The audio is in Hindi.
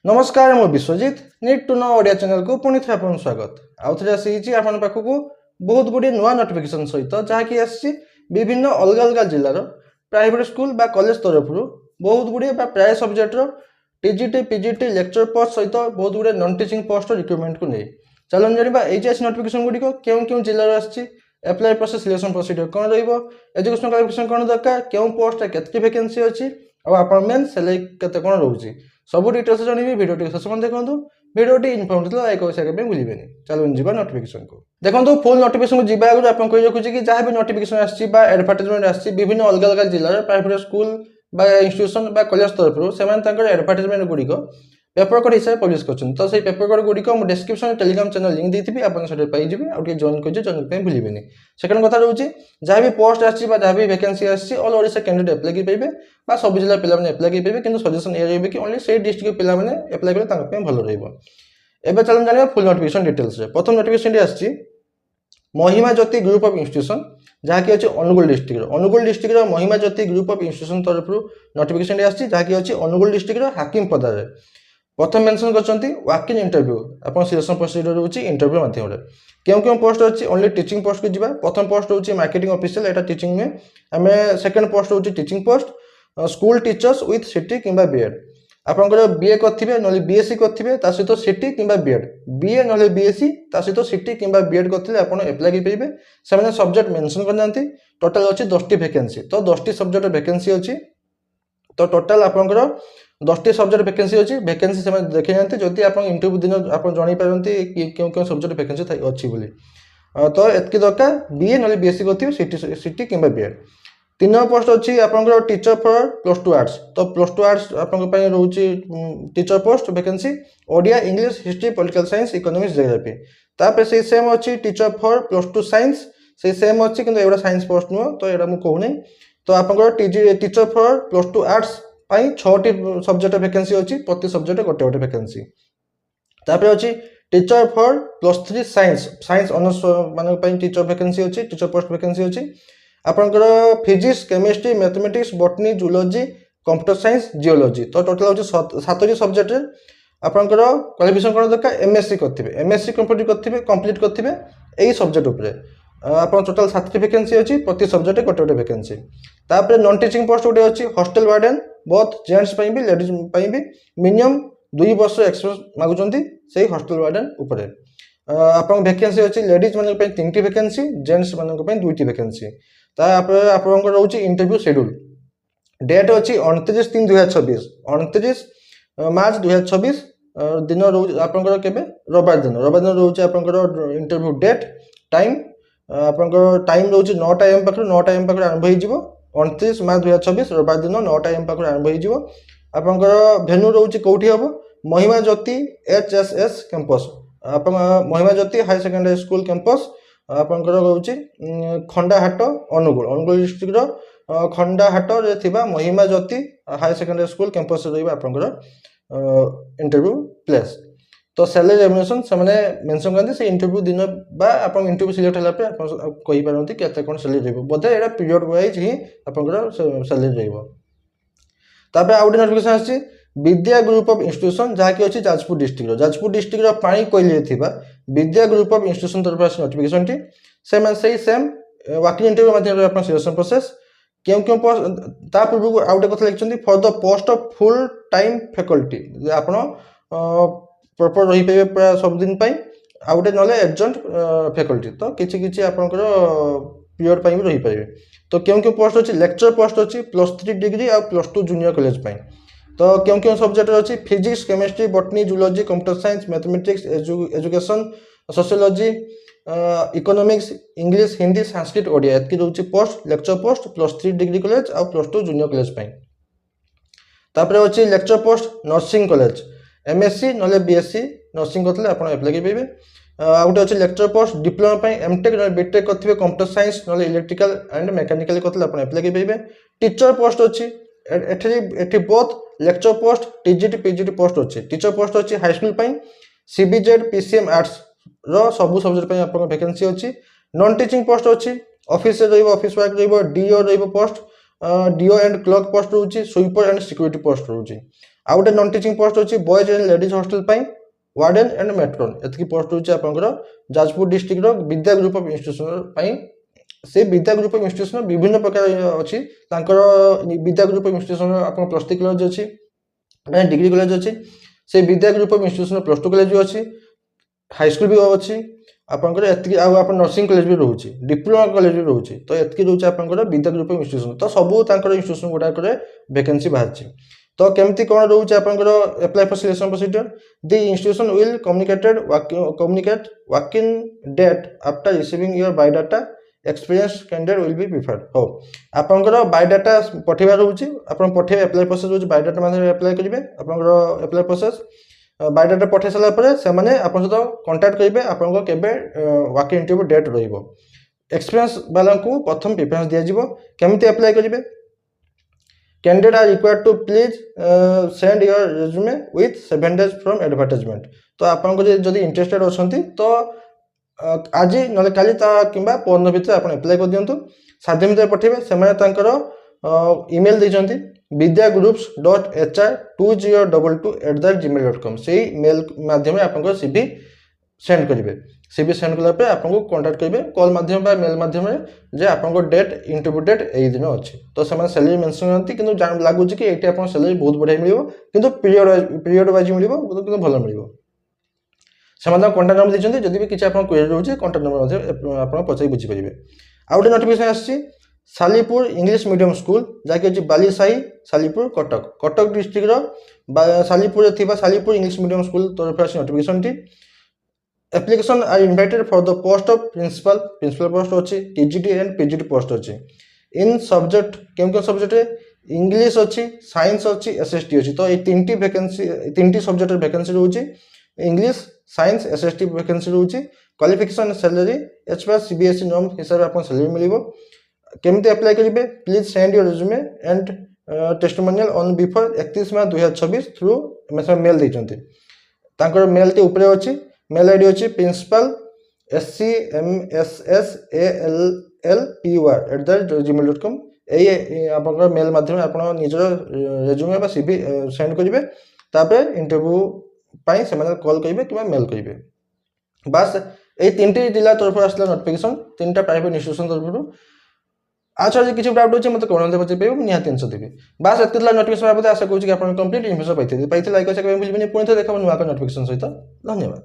नमस्कार मु Biswajit need to know Odia channel को पुणी थे आपन स्वागत आउ थे आसी आपन पाखक बहुत गुड़िए नुआ नोटिफिकेशन सहित जहाँकि आसी विभिन्न अलग अलग जिलार प्राइवेट स्कूल बा कॉलेज तरफ बहुत गुड़िए प्राय सब्जेक्टर टीजीटी पीजीटी लेक्चर पोस्ट सहित बहुत गुड़िए नॉन टीचिंग पोस्ट रिक्रुटमेंट को नहीं चलन जाना एचएस नोटिफिकेशन गुड़िक क्यों क्यों जिलार आसी एप्लाई प्रोसेस सिलेक्शन प्रोसीजर कौन रजुकेशन क्वालिफिकेशन कौन दरकार क्यों पोस्ट केते वैकेंसी अच्छी और अपॉइंटमेंट सैलरी केते कौन रोचे सब डिटेल्स जानवी भिडियो शेष देखो भिडियोटी इनफर्मेटिव लाइक और शेयर करने भूलें चलो जी नोटिफिकेशन को देखो फुल नोटिफिकेशन को जी आगे आप कही रखुच्छे कि जहाँ भी नोटिफिकेशन आडभर्टाइजमेंट आसी विभिन्न अलग अलग जिलार प्राइवेट स्कूल इंस्टीट्यूशन कॉलेज तरफ से एडभर्टाइजमेंट गुड़िक पेपर कोड हिसाब से पब्लिश कर तो से पेपर कोड गुड़िक डिस्क्रिप्शन टेलीग्राम चैनल लिंक देती आपको पाइबे और जॉइन कर जॉइन करने भूलें सेकेंड कथा रोचे जहाँ भी पोस्ट आसी जहाँ भी वैकेंसी आसी ऑल ओडिशा कैंडिडेट एप्लाई कर पारे सब जिला पे एप्लाई कर कि सजेशन ये रही कि ओनली से डिस्ट्रिक्ट पे एप्लाई करेंगे भल रहा चलन जाना फुल नोटिफिकेशन डिटेल्स प्रथम नोटिफिकेशन आसी महिमा ज्योति ग्रुप ऑफ इंस्टीट्यूशन जहाँकि अच्छे Angul district Mahima Jyoti group of institution तरफ नोटिफिकेशन आसी जहाँकि अच्छे अनुगुल डिस्ट्रिक्ट हाकिम पदार प्रथम मेंशन करछंती वॉक इन इंटरव्यू अपन सिलेक्शन प्रोसीजर होची इंटरव्यू माध्यम रे क्यों पोस्ट अच्छी ओनली टीचिंग पोस्ट को जीवा प्रथम पोस्ट होची मार्केटिंग ऑफिशियल एटा टीचिंग में हमें सेकंड पोस्ट होची teaching post school teachers with CT किंबा बीएड आपनकर बीए करथिबे नले बीएससी करथिबे ता सहित सिटी किंबा बीएड बीए नले बीएससी ता सहित सिटी किंबा बीएड करथिले आपण अप्लाई कर परिबे सेमाने सब्जेक्ट मेंशन कर जानती टोटल अछि 10टी वैकेंसी तो 10टी सब्जेक्ट वैकेंसी अछि तो टोटल आपनकर 10टी सब्जेक्ट वैकेंसी अच्छी वैकेंसी से देखी जाती जदि आप इंटरव्यू दिन आप जानी पारती कि क्यों क्यों सब्जेक्ट वैकेंसी अच्छी बोली तो एतकी दरकार बीए ना बीएससी करते सिटी कि बीएड 3 पोस्ट अच्छी आपंकर टीचर फॉर +2 आर्ट्स तो +2 आर्ट्स आप रोचे teacher post vacancy Odia English history political science economics geography तापर से सेम अच्छी टीचर फॉर +2 साइंस से सेम अच्छी कि एवं साइंस पोस्ट नुह तो यहाँ मुझे कहूनी तो आपंकर टीचर फॉर +2 आर्ट्स 6टी सब्जेक्ट वैकेंसी अच्छी प्रति सब्जेक्ट गोटे गोटे वैकेंसी तापर अच्छी टीचर फॉर +3 साइंस ऑनर्स मान टीचर वैकेंसी अच्छी टीचर पोस्ट वैकेंसी अच्छी आपंकर physics chemistry mathematics botany zoology computer science geology तो टोटल होची 7टी सब्जेक्ट आपंकर क्वालिफिकेशन कौन दरकार एमएससी करथिबे एमएससी कंप्लीट करथिबे एई सब्जेक्ट उपरे आप टोटाल 7टी वैकेंसी अच्छी प्रति सब्जेक्ट गोटे गोटे वैकेंसी तापर नॉन टीचिंग पोस्ट गोटे अच्छी हॉस्टल वार्डन बोथ जेंट्स भी लेडीज भी मिनिमम 2 वर्ष एक्सपीरियंस मागुंट से हॉस्टल वार्डन उपरे आप वैकेंसी अच्छी लेडीज मान 3टी वैकेंसी जेंट्स मान 2टी वैकेंसी आप रोचे इंटरव्यू शेड्यूल डेट अच्छी 29/3/2026 29 मार्च 2026 दिन रोज आपंकर केबे रविवार दिन रोचे आपंकर इंटरव्यू डेट टाइम आपंकर टाइम रोचे 9टा AM पाखर 9टा AM पाखर आरंभ हो 29 मार्च 2026 रविवार दिन 9टा AM पाखर आरंभ हो आपंकर भेन्यू रोचे कौटी हम महिमा ज्योति HSS कैंपस आप महिमा ज्योति हाई सेकेंडरी स्कूल कैंपस आपंकर रोचे खंडाहाट अनुगुल डिस्ट्रिक्ट खंडाहाट रे थिबा महिमा ज्योति हाई सेकेंडरी स्कूल कैंपस रे आपंकर इंटरव्यू प्लेस तो सैलरी रेम्युनरेशन से मेंशन करते से इंटरव्यू दिन बा आप इंटरव्यू सिलेक्ट होला पे आप कहि पारंती केते कोन सैलरी रहबो बोधे एटा पीरियड वाइज ही आपनकर सैलरी रहबो तापर आउट नोटिफिकेशन आछि विद्या ग्रुप ऑफ इंस्टीट्यूशन जहाँ कि अच्छी जाजपुर डिस्ट्रिक्ट पानी कोइले थिबा विद्या ग्रुप ऑफ इंस्टीट्यूशन तरफ आछि notification T same walking interview माध्यम आपन सिलेक्शन प्रोसेस क्यों पोस्ट ता पूर्व आउट कथा लिखछन्ती for the post of full time faculty आपन प्रॉपर रही पाइबे पूरा सब दिन पाई आ गोटे ना एडजंट फैकल्टी तो किसी आपंकर पीरियड भी रही पाइबे तो क्यों पोस्ट अच्छी लेक्चर पोस्ट अच्छी +3 डिग्री आ +2 जूनियर कॉलेज पाई तो क्यों सब्जेक्ट अच्छी physics chemistry botany zoology computer science mathematics education sociology economics English Hindi Sanskrit Odia एतकी रोचे post lecture post +3 degree college आ +2 जूनियर कॉलेज पाई तापर अच्छी lecture post nursing college MSc ना बीएससी नर्सिंग करते आप एप्लाई करेंगे गोटे अच्छे लेक्चर पोस्ट डिप्लोमा एमटेक ना बीटेक करेंगे कंप्यूटर साइंस ना इलेक्ट्रिकल एंड मेकानिकल करते आप एप्लाई करेंगे टीचर पोस्ट अच्छी एठी both lecture post TGT PGT post अच्छी टीचर पोस्ट अच्छी high school CBZ PCM arts रो सब सब्जेक्ट आप वैकेंसी अच्छी नॉन टीचिंग पोस्ट अच्छी office office work DO post DO and clerk post रोचे स्वीपर एंड सिक्यूरीटी पोस्ट रोचे आउ गोटे नन टीचिंग पोस्ट अच्छी boys and ladies hostel warden and matron एतिकी पोस्ट होची आपनकर जाजपुर डिस्ट्रिक्ट रो विद्या ग्रुप ऑफ इंस्टीट्यूशन से विद्या ग्रुप ऑफ इंस्टीट्यूशन विभिन्न प्रकार अच्छी विद्या ग्रुप ऑफ इंस्टीट्यूशन आपन प्लस 3 कॉलेज अच्छी डिग्री कॉलेज अच्छी से Vidya group of institution plus 2 college भी अच्छी हाई स्कूल भी अच्छी आपनकर एतिकी आप नर्सिंग कॉलेज भी रोचे डिप्लोमा कॉलेज भी रोचे तो एतिकी रोचे आपनकर विद्या ग्रुप ऑफ इंस्टीट्यूशन तो सबू तांकर इंस्टीट्यूशन गुडा करे वैकेंसी बाहरची तो केमती कौन रोचे आपनकर apply for selection procedure the institution will communicate walk in date after receiving your biodata experience candidate will be preferred हो आपनकर बायोडाटा पठेबार रोचे आपन पठे अप्लाई प्रोसेस रोचे बायोडाटा माध्यम अप्लाई करिवे आपनकर अप्लाई प्रोसेस बायोडाटा पठे सारा पर से माने आपन सहित कांटेक्ट करिवे आपन केबे वर्क इंटरव्यू डेट रहिबो एक्सपीरियंस वाला को प्रथम प्रेफरेंस दिया जिवो केमती अप्लाई करिवे candidate are required to please send your resume with 7 days from advertisement तो आपन जदि इंटरेस्टेड अछंती तो आज नले काली ता किंबा पोन भितर आपन अप्लाई कर दियंतु 7 दिन भितर पठेबे से माने तांकर ईमेल दैछंती vidyagroups.hr2022@gmail.com से मेल माध्यम आपन सीवी सेंड करिवे सीवी सेंड कला पे आपन कांटेक्ट करिवे कॉल माध्यम बा मेल माध्यम जे आपन डेट इंटरव्यू डेट एई दिन अछि तो से सैलरी मेंशन करंती किंतु जान लागु कि एटी आपन सैलरी बहुत बढ़िया मिलिबो किंतु पीरियड वाइज मिलिबो किंतु भलो मिलिबो से कांटेक्ट नंबर दैछंती जदि भी किछ आपन क्वेरी रहउछि कांटेक्ट नंबर मध्ये आपन पछाई बुझि परिबे आ गोटे नोटिफिकेशन आछि सालीपुर इंग्लिश मीडियम स्कूल जाके अछि बालीसाही सालीपुर कटक डिस्ट्रिक्ट रो सालीपुर थिबा सालीपुर इंग्लिश मीडियम स्कूल तरफ आछि नोटिफिकेशन टी application are invited for the post of principal post अच्छी टीजीटी एंड पीजीटी पोस्ट अच्छी इन सब्जेक्ट केम सब्जेक्ट इंग्लिश अच्छी साइंस अच्छी एसएसटी अच्छी तो ये तीन वैकेंसी तीन सब्जेक्ट वैकेंसी रोचे इंग्लिश साइंस एसएसटी वैकेंसी रोचे qualification salary as per CBSE norm हिसाब से आपन सैलरी मिलिबो केमती अप्लाई करिवे please send your resume and testimonial on before 31 May 2026 through mail दैछंती तांकर मेल टे ऊपर अछि मेल आईडी अच्छी प्रिंसिपल scmsallpy@gmail.com आप मेल माध्यम आप निजर रेज्यूमे बा सीवी सेंड करेंगे तापर इंटरव्यू पाई से कॉल करेंगे कि मेल करेंगे बास ये तीन जिला तरफ आसला नोटिफिकेशन 3टा प्राइवेट इंस्टीट्यूशन तरफ आज किसी डाउट अच्छे मतलब कौन पचार पाइबे निहाती आंसर देवी बास एत नोटिफिकेशन बाबद आशा करूँ कि आप कंप्लीट इनफर्मेशन पाई लाइक भूलिए पुणी थे देखा नुआ नोटिफिकेशन सहित धन्यवाद।